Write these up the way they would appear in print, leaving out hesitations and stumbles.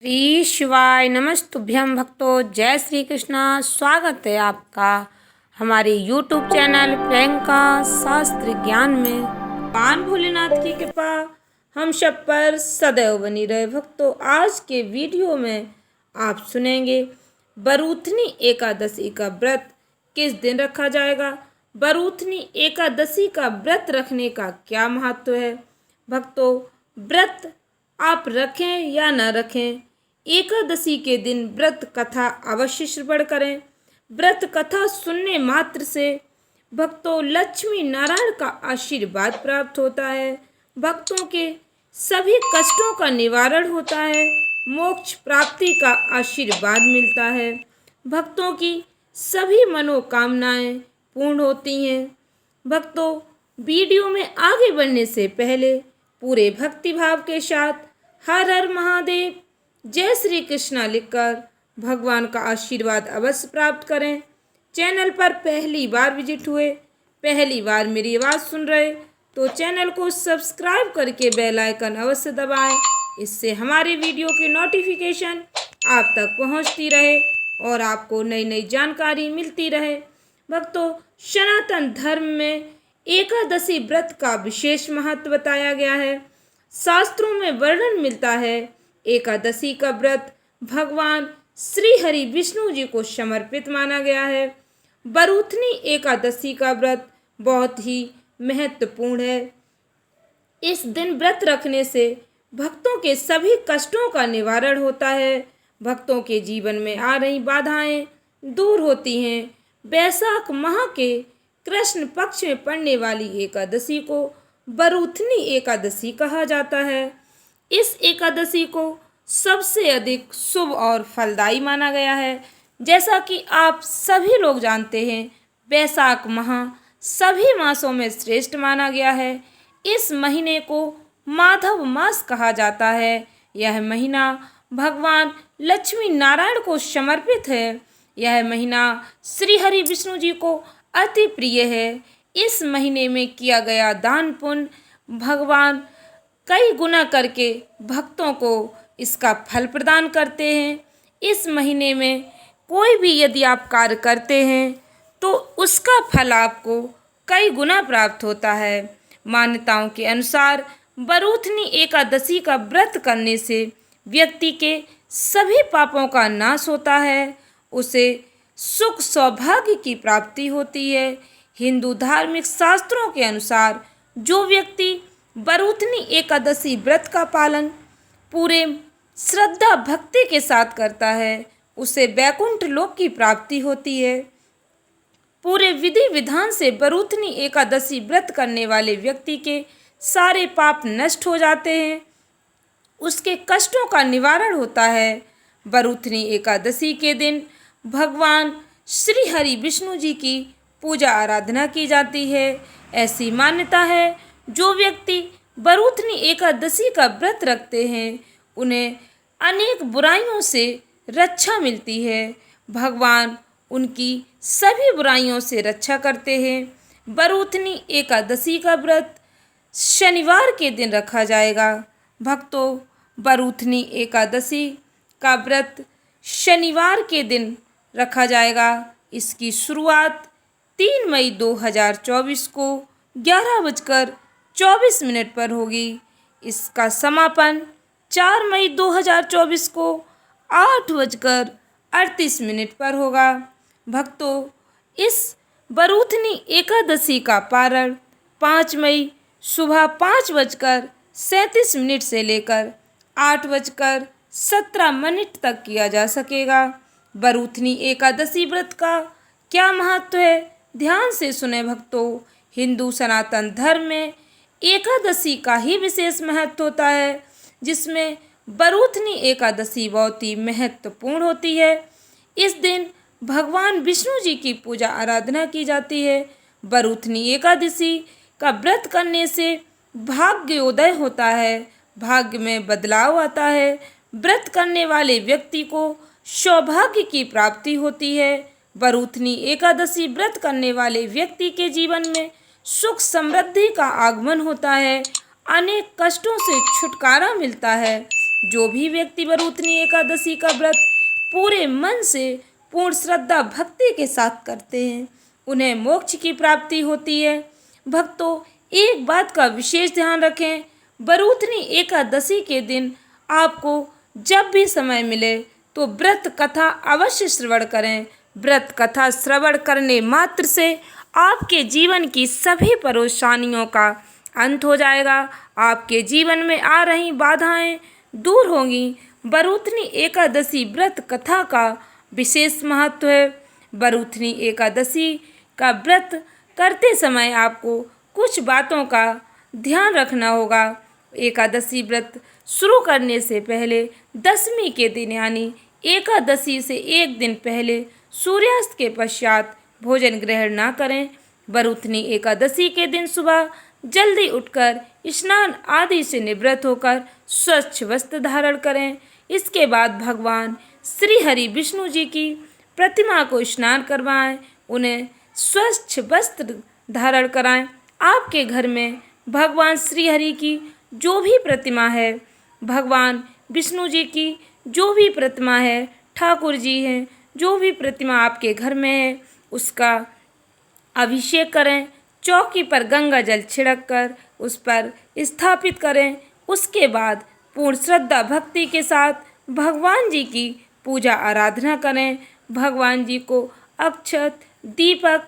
श्री शिवाय नमस्तुभ्यं भक्तों। जय श्री कृष्णा। स्वागत है आपका हमारे YouTube चैनल प्रियंका शास्त्र ज्ञान में। पान भोलेनाथ की कृपा हम सब पर सदैव बनी रहे। भक्तों, आज के वीडियो में आप सुनेंगे बरूथनी एकादशी का व्रत किस दिन रखा जाएगा, बरूथनी एकादशी का व्रत रखने का क्या महत्व है। भक्तों, व्रत आप रखें या न रखें, एकादशी के दिन व्रत कथा अवश्य श्रवण करें। व्रत कथा सुनने मात्र से भक्तों लक्ष्मी नारायण का आशीर्वाद प्राप्त होता है, भक्तों के सभी कष्टों का निवारण होता है, मोक्ष प्राप्ति का आशीर्वाद मिलता है, भक्तों की सभी मनोकामनाएं पूर्ण होती हैं। भक्तों, वीडियो में आगे बढ़ने से पहले पूरे भक्तिभाव के साथ हर हर महादेव, जय श्री कृष्णा लिखकर भगवान का आशीर्वाद अवश्य प्राप्त करें। चैनल पर पहली बार विजिट हुए, पहली बार मेरी आवाज़ सुन रहे तो चैनल को सब्सक्राइब करके बेल आइकन अवश्य दबाएं। इससे हमारे वीडियो की नोटिफिकेशन आप तक पहुंचती रहे और आपको नई नई जानकारी मिलती रहे। भक्तों, सनातन धर्म में एकादशी व्रत का विशेष महत्व बताया गया है। शास्त्रों में वर्णन मिलता है, एकादशी का व्रत भगवान श्री हरि विष्णु जी को समर्पित माना गया है। बरूथनी एकादशी का व्रत बहुत ही महत्वपूर्ण है। इस दिन व्रत रखने से भक्तों के सभी कष्टों का निवारण होता है, भक्तों के जीवन में आ रही बाधाएं दूर होती हैं। वैशाख माह के कृष्ण पक्ष में पड़ने वाली एकादशी को बरूथनी एकादशी कहा जाता है। इस एकादशी को सबसे अधिक शुभ और फलदायी माना गया है। जैसा कि आप सभी लोग जानते हैं, वैशाख माह सभी मासों में श्रेष्ठ माना गया है। इस महीने को माधव मास कहा जाता है। यह महीना भगवान लक्ष्मी नारायण को समर्पित है। यह महीना श्री हरि विष्णु जी को अति प्रिय है। इस महीने में किया गया दान पुण्य भगवान कई गुना करके भक्तों को इसका फल प्रदान करते हैं। इस महीने में कोई भी यदि आप कार्य करते हैं तो उसका फल आपको कई गुना प्राप्त होता है। मान्यताओं के अनुसार बरूथनी एकादशी का व्रत करने से व्यक्ति के सभी पापों का नाश होता है, उसे सुख सौभाग्य की प्राप्ति होती है। हिंदू धार्मिक शास्त्रों के अनुसार जो व्यक्ति बरूथनी एकादशी व्रत का पालन पूरे श्रद्धा भक्ति के साथ करता है, उसे वैकुंठ लोक की प्राप्ति होती है। पूरे विधि विधान से बरूथनी एकादशी व्रत करने वाले व्यक्ति के सारे पाप नष्ट हो जाते हैं, उसके कष्टों का निवारण होता है। बरूथनी एकादशी के दिन भगवान श्री हरि विष्णु जी की पूजा आराधना की जाती है। ऐसी मान्यता है, जो व्यक्ति बरूथनी एकादशी का व्रत रखते हैं उन्हें अनेक बुराइयों से रक्षा मिलती है। भगवान उनकी सभी बुराइयों से रक्षा करते हैं। बरूथनी एकादशी का व्रत शनिवार के दिन रखा जाएगा। भक्तों, बरूथनी एकादशी का व्रत शनिवार के दिन रखा जाएगा। इसकी शुरुआत 3 मई 2024 को 11:24 पर होगी। इसका समापन 4 मई 2024 को 8:38 पर होगा। भक्तों, इस बरूथनी एकादशी का पारण 5 मई सुबह 5:37 से लेकर 8:17 तक किया जा सकेगा। बरूथनी एकादशी व्रत का क्या महत्व है, ध्यान से सुने भक्तों। हिंदू सनातन धर्म में एकादशी का ही विशेष महत्व होता है, जिसमें बरूथनी एकादशी बहुत ही महत्वपूर्ण होती है। इस दिन भगवान विष्णु जी की पूजा आराधना की जाती है। बरूथनी एकादशी का व्रत करने से भाग्योदय होता है, भाग्य में बदलाव आता है। व्रत करने वाले व्यक्ति को सौभाग्य की प्राप्ति होती है। बरूथनी एकादशी व्रत करने वाले व्यक्ति के जीवन में सुख समृद्धि का आगमन होता है, अनेक कष्टों से छुटकारा मिलता है। जो भी व्यक्ति बरूथनी एकादशी का व्रत पूरे मन से पूर्ण श्रद्धा भक्ति के साथ करते हैं उन्हें मोक्ष की प्राप्ति होती है। भक्तों, एक बात का विशेष ध्यान रखें, बरूथनी एकादशी के दिन आपको जब भी समय मिले तो व्रत कथा अवश्य श्रवण करें। व्रत कथा श्रवण करने मात्र से आपके जीवन की सभी परेशानियों का अंत हो जाएगा। आपके जीवन में आ रही बाधाएं दूर होंगी। बरूथनी एकादशी व्रत कथा का विशेष महत्व है। बरूथनी एकादशी का व्रत करते समय आपको कुछ बातों का ध्यान रखना होगा। एकादशी व्रत शुरू करने से पहले दशमी के दिन यानी एकादशी से एक दिन पहले सूर्यास्त के पश्चात भोजन ग्रहण ना करें। बरूथनी एकादशी के दिन सुबह जल्दी उठकर स्नान आदि से निवृत्त होकर स्वच्छ वस्त्र धारण करें। इसके बाद भगवान श्री हरि विष्णु जी की प्रतिमा को स्नान करवाएं, उन्हें स्वच्छ वस्त्र धारण कराएं। आपके घर में भगवान श्री हरि की जो भी प्रतिमा है, भगवान विष्णु जी की जो भी प्रतिमा है, ठाकुर जी हैं, जो भी प्रतिमा आपके घर में है उसका अभिषेक करें। चौकी पर गंगा जल छिड़क कर उस पर स्थापित करें। उसके बाद पूर्ण श्रद्धा भक्ति के साथ भगवान जी की पूजा आराधना करें। भगवान जी को अक्षत दीपक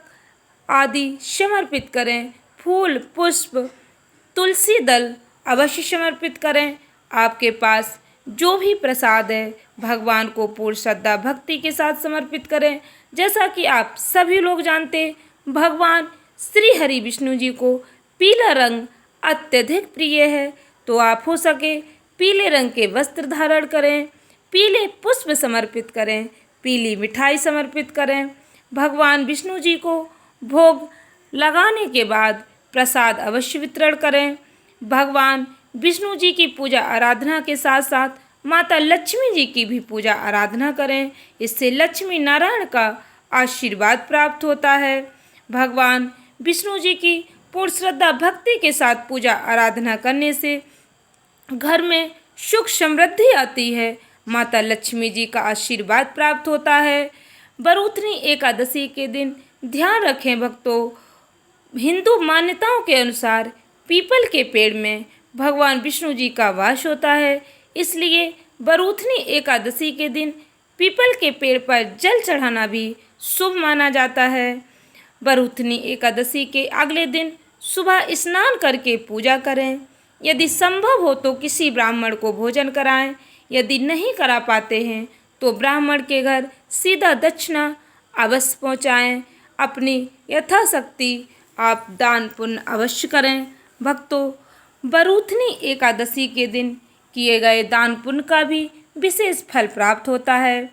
आदि समर्पित करें। फूल पुष्प तुलसी दल अवश्य समर्पित करें। आपके पास जो भी प्रसाद है भगवान को पूर्ण श्रद्धा भक्ति के साथ समर्पित करें। जैसा कि आप सभी लोग जानते, भगवान श्री हरि विष्णु जी को पीला रंग अत्यधिक प्रिय है, तो आप हो सके पीले रंग के वस्त्र धारण करें, पीले पुष्प समर्पित करें, पीली मिठाई समर्पित करें। भगवान विष्णु जी को भोग लगाने के बाद प्रसाद अवश्य वितरण करें। भगवान विष्णु जी की पूजा आराधना के साथ साथ माता लक्ष्मी जी की भी पूजा आराधना करें। इससे लक्ष्मी नारायण का आशीर्वाद प्राप्त होता है। भगवान विष्णु जी की पूर्ण श्रद्धा भक्ति के साथ पूजा आराधना करने से घर में सुख समृद्धि आती है, माता लक्ष्मी जी का आशीर्वाद प्राप्त होता है। बरूथनी एकादशी के दिन ध्यान रखें भक्तों, हिंदू मान्यताओं के अनुसार पीपल के पेड़ में भगवान विष्णु जी का वास होता है, इसलिए बरूथनी एकादशी के दिन पीपल के पेड़ पर जल चढ़ाना भी शुभ माना जाता है। बरूथनी एकादशी के अगले दिन सुबह स्नान करके पूजा करें। यदि संभव हो तो किसी ब्राह्मण को भोजन कराएं। यदि नहीं करा पाते हैं तो ब्राह्मण के घर सीधा दक्षिणा अवश्य पहुँचाएँ। अपनी यथाशक्ति आप दान पुण्य अवश्य करें। भक्तों, बरूथनी एकादशी के दिन किए गए दान पुण्य का भी विशेष फल प्राप्त होता है।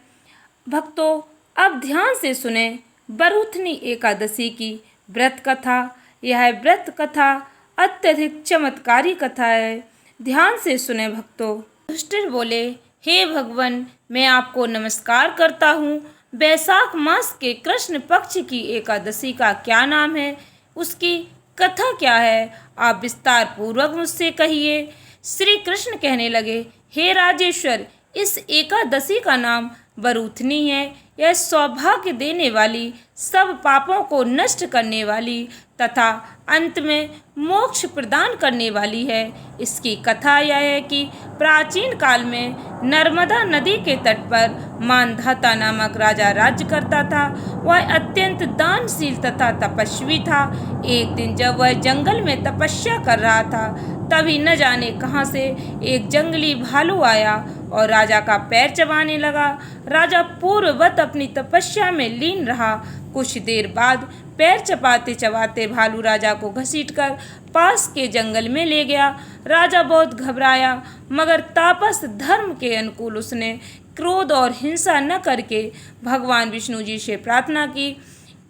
भक्तों, अब ध्यान से सुने बरूथनी एकादशी की व्रत कथा। यह व्रत कथा अत्यधिक चमत्कारी कथा है। ध्यान से सुने भक्तों। युधिष्ठिर बोले, हे भगवान, मैं आपको नमस्कार करता हूँ। वैशाख मास के कृष्ण पक्ष की एकादशी का क्या नाम है, उसकी कथा क्या है, आप विस्तार पूर्वक मुझसे कहिए। श्री कृष्ण कहने लगे, हे राजेश्वर, इस एकादशी का नाम बरूथनी है। यह सौभाग्य देने वाली, सब पापों को नष्ट करने वाली तथा अंत में मोक्ष प्रदान करने वाली है। इसकी कथा यह है कि प्राचीन काल में नर्मदा नदी के तट पर मानधाता नामक राजा राज्य करता था। वह अत्यंत दानशील तथा तपस्वी था। एक दिन जब वह जंगल में तपस्या कर रहा था, तभी न जाने कहां से एक जंगली भालू आया और राजा का पैर चबाने लगा। राजा पूर्ववत अपनी तपस्या में लीन रहा। कुछ देर बाद पैर चबाते चबाते भालू राजा को घसीटकर पास के जंगल में ले गया। राजा बहुत घबराया, मगर तापस धर्म के अनुकूल उसने क्रोध और हिंसा न करके भगवान विष्णु जी से प्रार्थना की।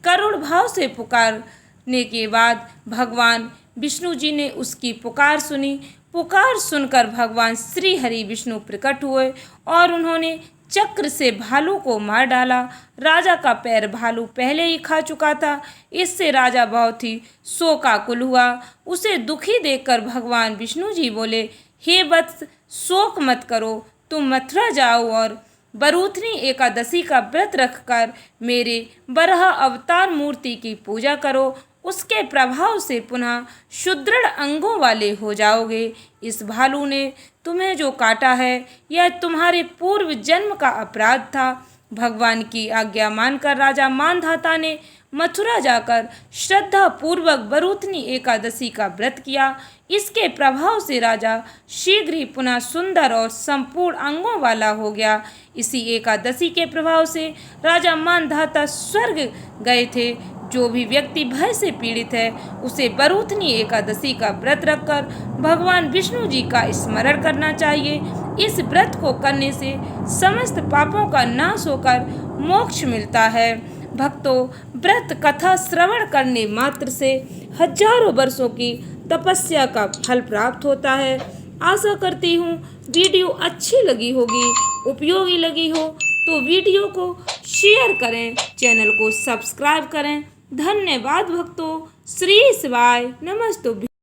करुण भाव से पुकारने के बाद भगवान विष्णु जी ने उसकी पुकार सुनी। पुकार सुनकर भगवान श्री हरि विष्णु प्रकट हुए और उन्होंने चक्र से भालू को मार डाला। राजा का पैर भालू पहले ही खा चुका था। इससे राजा बहुत ही शोकाकुल हुआ। उसे दुखी देखकर भगवान विष्णु जी बोले, हे वत्स, शोक मत करो, तुम मथुरा जाओ और बरूथनी एकादशी का व्रत रखकर मेरे बराह अवतार मूर्ति की पूजा करो। उसके प्रभाव से पुनः सुदृढ़ अंगों वाले हो जाओगे। इस भालू ने तुम्हें जो काटा है यह तुम्हारे पूर्व जन्म का अपराध था। भगवान की आज्ञा मानकर राजा मानधाता ने मथुरा जाकर श्रद्धा पूर्वक बरूथनी एकादशी का व्रत किया। इसके प्रभाव से राजा शीघ्र ही पुनः सुंदर और संपूर्ण अंगों वाला हो गया। इसी एकादशी के प्रभाव से राजा मानधाता स्वर्ग गए थे। जो भी व्यक्ति भय से पीड़ित है उसे बरूथनी एकादशी का व्रत रखकर भगवान विष्णु जी का स्मरण करना चाहिए। इस व्रत को करने से समस्त पापों का नाश होकर मोक्ष मिलता है। भक्तों, व्रत कथा श्रवण करने मात्र से हजारों वर्षों की तपस्या का फल प्राप्त होता है। आशा करती हूँ वीडियो अच्छी लगी होगी, उपयोगी लगी हो तो वीडियो को शेयर करें, चैनल को सब्सक्राइब करें। धन्यवाद भक्तों। श्री शिवाय नमस्तुभ्यं।